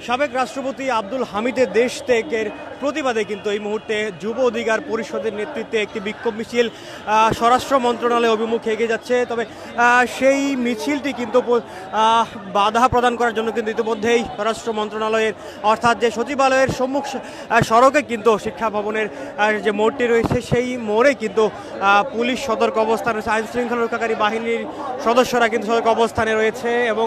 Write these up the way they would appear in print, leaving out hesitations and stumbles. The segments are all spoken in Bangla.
সাবেক রাষ্ট্রপতি আব্দুল হামিদের দেশ ত্যাগের প্রতিবাদে কিন্তু এই মুহূর্তে যুব অধিকার পরিষদের নেতৃত্বে একটি বিক্ষোভ মিছিল স্বরাষ্ট্র মন্ত্রণালয় অভিমুখে এগিয়ে যাচ্ছে। তবে সেই মিছিলটি কিন্তু বাধা প্রদান করার জন্য কিন্তু ইতিমধ্যেই স্বরাষ্ট্র মন্ত্রণালয়ের অর্থাৎ যে সচিবালয়ের সম্মুখ সড়কে কিন্তু শিক্ষা ভবনের যে মোড়টি রয়েছে সেই মোড়ে কিন্তু পুলিশ সতর্ক অবস্থান রয়েছে, আইন শৃঙ্খলা রক্ষাকারী বাহিনীর সদস্যরা কিন্তু সতর্ক অবস্থানে রয়েছে এবং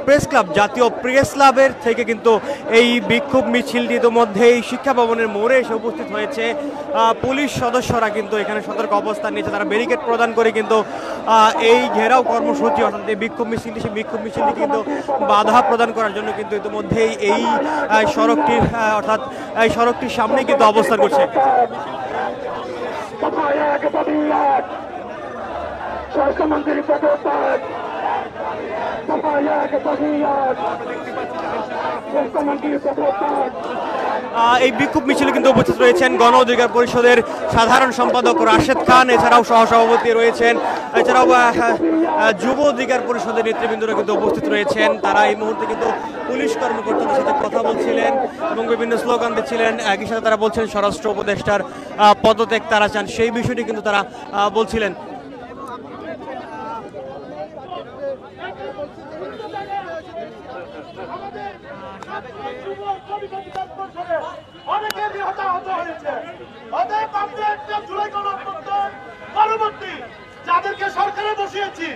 প্রেস ক্লাব, জাতীয় প্রেস ক্লাবের থেকে কিন্তু এই বিক্ষোভ মিছিলটি ইতিমধ্যেই শিক্ষা ভবনের মোড়ে এসে উপস্থিত হয়েছে। পুলিশ সদস্যরা কিন্তু এখানে সতর্ক অবস্থান নিয়েছে, তারা ব্যারিকেড প্রদান করে কিন্তু এই ঘেরাও কর্মসূচি অর্থাৎ এই বিক্ষোভ মিছিলটি, সেই বিক্ষোভ মিছিলটি কিন্তু বাধা প্রদান করার জন্য কিন্তু ইতিমধ্যেই এই সড়কটির অর্থাৎ এই সড়কটির সামনে কিন্তু অবস্থান করছে। এই বিক্ষোভ মিছিলে কিন্তু উপস্থিত রয়েছেন গণ অধিকার পরিষদের সাধারণ সম্পাদক রাশেদ খান, এছাড়াও সহসভাপতি রয়েছেন, এছাড়াও যুব অধিকার পরিষদের নেতৃবৃন্দরা কিন্তু উপস্থিত রয়েছেন। তারা এই মুহূর্তে কিন্তু পুলিশ কর্মকর্তাদের সাথে কথা বলছিলেন এবং বিভিন্ন স্লোগান দিচ্ছিলেন। একই সাথে তারা বলছেন স্বরাষ্ট্র উপদেষ্টার পদত্যাগ তারা চান, সেই বিষয়টি কিন্তু তারা বলছিলেন। যাদেরকে সরকারে বসিয়েছি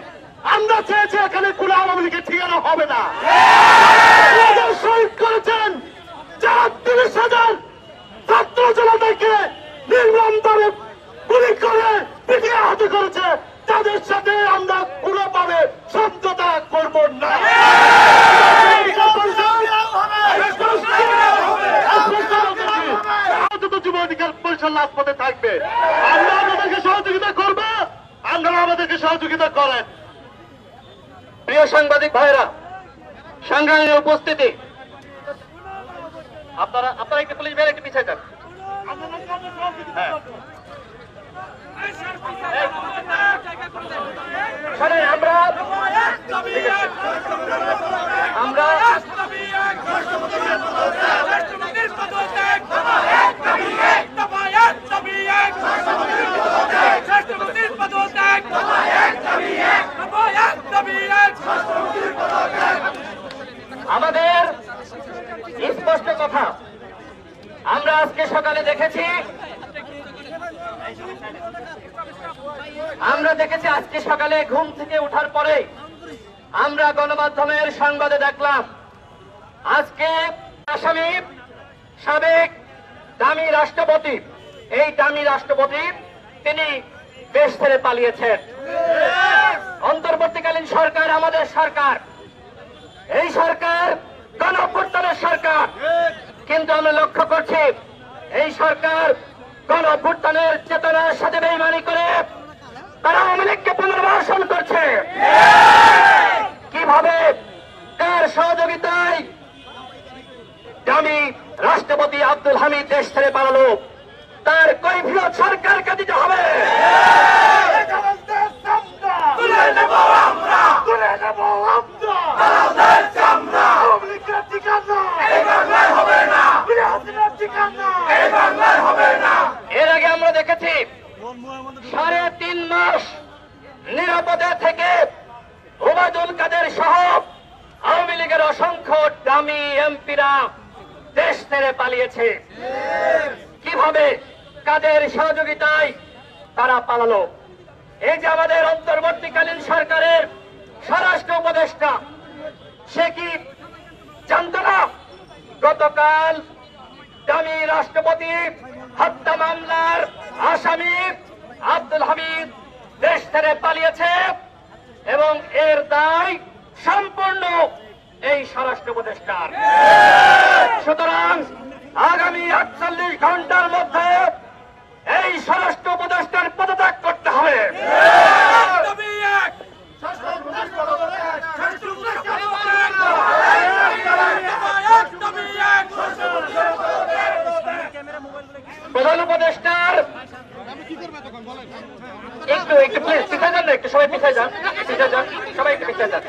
আমরা চেয়েছি এখানে কোন আওয়ামী লীগের ঠিকানা হবে না। শহীদ করেছেন ৩০,০০০ ছাত্র জনতাকে নির্মমভাবে গুলি করে পিটিয়ে আহত করেছে, তাদের সাথে আমরা কোনোভাবে সমঝোতা করব না। যুব অধিকার পরিষদ রাজপথে থাকবে, আমরা আমাদেরকে সহযোগিতা করবো, আপনারা আমাদেরকে সহযোগিতা করেন। প্রিয় সাংবাদিক ভাইরা, সংগ্রামী উপস্থিতি, আপনারা একটু পুলিশ বের একটু পিছিয়ে যান। আমাদের স্পষ্ট কথা, আমরা আজকে সকালে দেখেছি, আজকে সকালে ঘুম থেকে ওঠার পরে আমরা গণমাধ্যমের সংবাদে দেখলাম আজকে আসামি সাবেক দামি রাষ্ট্রপতি, এই দামি রাষ্ট্রপতি তিনি দেশ ছেড়ে পালিয়েছেন। অন্তর্বর্তীকালীন সরকার আমাদের সরকার, এই সরকার গণঅভ্যুত্থানের সরকার, কিন্তু আমরা লক্ষ্য করছি এই সরকার গণঅভ্যুত্থানের চেতনার সাথে বেইমানি করে তারা আওয়ামী লীগকে পুনর্বাসন করছে। কিভাবে, কার সহযোগিতায় দামি রাষ্ট্রপতি আব্দুল হামিদ দেশ ছেড়ে পালালো, তার কৈফিয়ত সরকারকে দিতে হবে। এর আগে আমরা দেখেছি ৩.৫ মাস নিরাপদে থেকে ওবায়দুল কাদের সহ আওয়ামী লীগের অসংখ্য দামি এমপিরা দেশ ছেড়ে পালিয়েছে। কিভাবে, কাদের সহযোগিতায় তারা পালালো? এই যে আমাদের অন্তর্বর্তীকালীন সরকারের স্বরাষ্ট্র উপদেষ্টা, সে কি জানত না গতকাল দামি রাষ্ট্রপতি হত্যা মামলার আসামি আব্দুল হামিদ দেশ ছেড়ে পালিয়েছে এবং এর দায় সম্পূর্ণ এই স্বরাষ্ট্র উপদেষ্টার। সুতরাং আগামী ৪৮ ঘন্টার মধ্যে এই স্বরাষ্ট্র উপদেষ্টার পদত্যাগ করতে হবে। প্রধান উপদেষ্টার একটু প্লিজ পিছিয়ে যান না, একটু সবাই পিছিয়ে যান, সবাই একটু পিছিয়ে যান।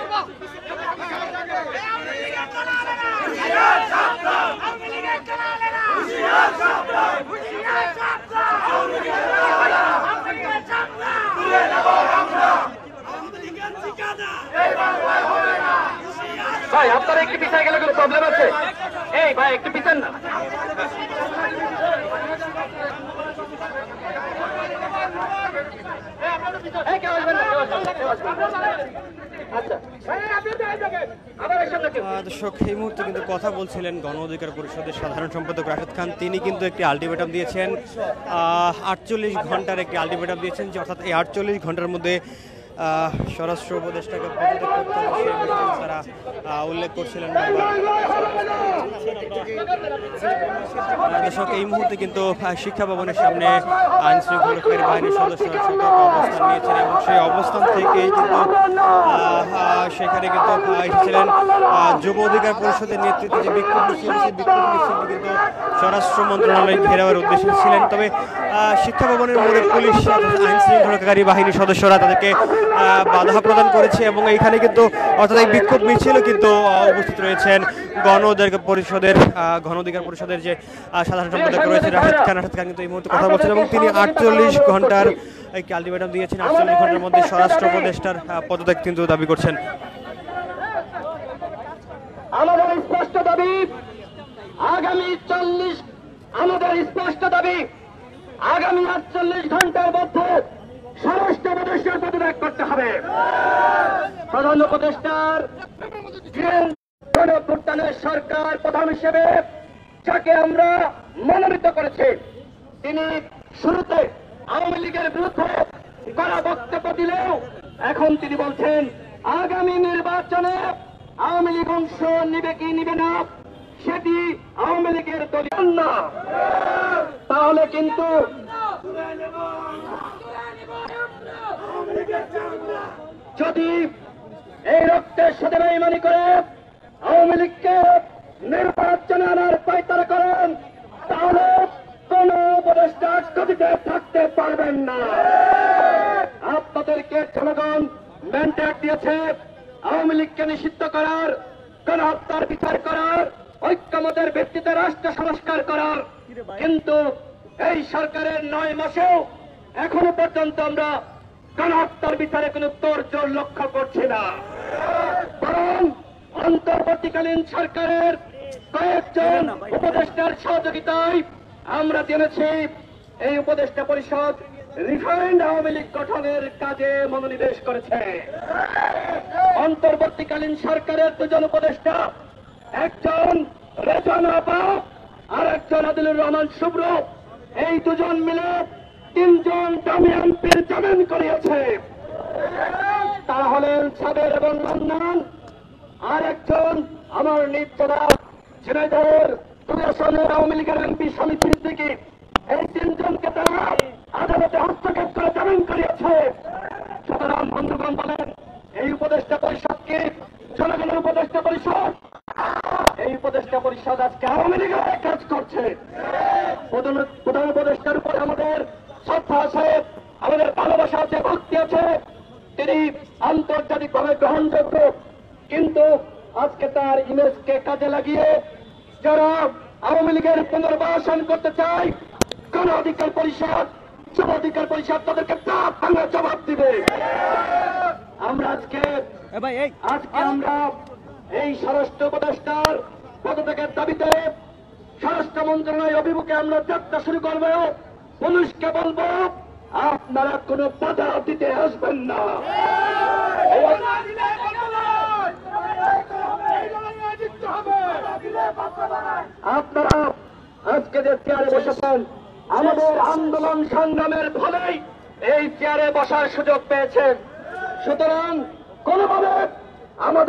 ভাই আপনারা একটু পিছিয়ে গেলে কোনো প্রবলেম আছে? এই ভাই একটু পিছান না। দর্শক, এই মুহূর্তে কিন্তু কথা বলছিলেন গণ অধিকার পরিষদের সাধারণ সম্পাদক রাশেদ খান। তিনি কিন্তু একটি আলটিমেটাম দিয়েছেন, 48 ঘন্টার একটি আলটিমেটাম দিয়েছেন, যে অর্থাৎ এই 48 ঘন্টার মধ্যে স্বরাষ্ট্র উপদেষ্টাকে পদত্যাগ করতে হবে সেই বিষয়ে তারা উল্লেখ করছিলেন। দর্শক, এই মুহূর্তে কিন্তু শিক্ষা ভবনের সামনে আইন শৃঙ্খলাকারী বাহিনীর সদস্যরা সতর্ক অবস্থান নিয়েছেন এবং সেই অবস্থান থেকেই কিন্তু সেখানে কিন্তু এসেছিলেন যুব অধিকার পরিষদের নেতৃত্বে যে বিক্ষোভ মিছিল, সেই বিক্ষোভ মিছিলটি কিন্তু স্বরাষ্ট্র মন্ত্রণালয় ঘেরাওয়ের উদ্দেশ্যে ছিলেন। তবে শিক্ষা ভবনের মোড়ে পুলিশ আইন শৃঙ্খলাকারী বাহিনীর সদস্যরা তাদেরকে বাধা প্রদান করেছে এবং এইখানে কিন্তু অর্থাৎ এই বিক্ষোভ মিছিলে কিন্তু উপস্থিত রয়েছেন গণ অধিকার পরিষদের যে সাধারণ সম্পাদক রয়েছে রাশেদ খান কিন্তু এই মুহূর্তে কথা বলছেন এবং তিনি 48 ঘন্টার একটি আলটিমেটাম দিয়েছেন। 48 ঘন্টার মধ্যে স্বরাষ্ট্র উপদেষ্টার পদত্যাগ কিন্তু দাবি করছেন। আমাদের স্পষ্ট দাবি, আগামী 48 ঘন্টার মধ্যে স্বরাষ্ট্র উপদেষ্টার পদত্যাগ করতে হবে। প্রধান উপদেষ্টার গণঅভ্যুত্থানের সরকার প্রধান হিসেবে যাকে আমরা মনোনীত করেছি, তিনি শুরুতে আওয়ামী লীগের বিরুদ্ধে কড়া বক্তব্য দিলেও এখন তিনি বলছেন আগামী নির্বাচনে আওয়ামী লীগ অংশ নিবে কি নিবে না সেটি আওয়ামী লীগের দলীয় না। তাহলে কিন্তু যদি এই রক্তের সাথে বেইমানি করে আওয়ামী লীগকে নির্বাচনে আনার পায়তারা করেন, তাহলে কোন উপদেষ্টা গতিতে থাকতে পারবেন না। আপনাদেরকে জনগণ ম্যান্ডেট দিয়েছে আওয়ামী লীগকে নিষিদ্ধ করার, গণহত্যার বিচার করার, ঐক্যমতের ভিত্তিতে রাষ্ট্র সংস্কার করার, কিন্তু এই সরকারের 9 মাসেও এখনো পর্যন্ত আমরা গণহত্যার বিচারে কোন তোড়জোড় লক্ষ্য করছি না। বরং অন্তর্বর্তীকালীন সরকারের কয়েকজন উপদেষ্টার সহযোগিতায় আমরা জেনেছি এই উপদেষ্টা পরিষদ রিফাইন্ড আওয়ামী লীগ গঠনের কাজে মনোনিবেশ করেছে। অন্তর্বর্তীকালীন সরকারের 2 জন উপদেষ্টা, একজন রেজানা বাপ আর একজন আদিলুর রহমান শুভ্র, এই 2 জন মিলে 3 জন দামি এমপির জামিন করিয়েছে। তারা হলেন সাবের এবং মান্নান, আর একজন আমার নিজ জেলা ঝিনাইদহের 2 আসনের আওয়ামী লীগের এমপি স্বামী সিদ্দিকী। এই 3 জনকে তারা আদালতে হস্তক্ষেপ করে জামিন করিয়েছে। সুতরাং বন্ধুগণ বলেন, এই উপদেষ্টা পরিষদ কি জনগণের উপদেষ্টা পরিষদ? এই উপদেষ্টা পরিষদ আজকে আওয়ামী লীগের কাজ করছে। প্রধান উপদেষ্টার উপরে আমাদের শ্রদ্ধা আছে, আমাদের ভালোবাসা আছে, ভক্তি আছে, তিনি আন্তর্জাতিকভাবে গ্রহণযোগ্য। কিন্তু আজকে তার ইমেজকে কাজে লাগিয়ে যারা আওয়ামী লীগের পুনর্বাসন করতে চায়, গণ অধিকার পরিষদ, যুব অধিকার পরিষদ তাদেরকে ভাঙা জবাব দিবে। আমরা আজকে আমরা এই স্বরাষ্ট্র উপদেষ্টার পদত্যাগের দাবিতে স্বরাষ্ট্র মন্ত্রণালয় অভিমুখে আমরা যাত্রা শুরু করব। পুলিশকে বলবো আপনারা কোনো বাধা দিতে আসবেন না। আপনারা আজকে যে চেয়ারে বসেছেন, আমাদের আন্দোলন সংগ্রামের ফলেই এই চেয়ারে বসার সুযোগ পেয়েছেন। সুতরাং কোনোভাবে আমাদের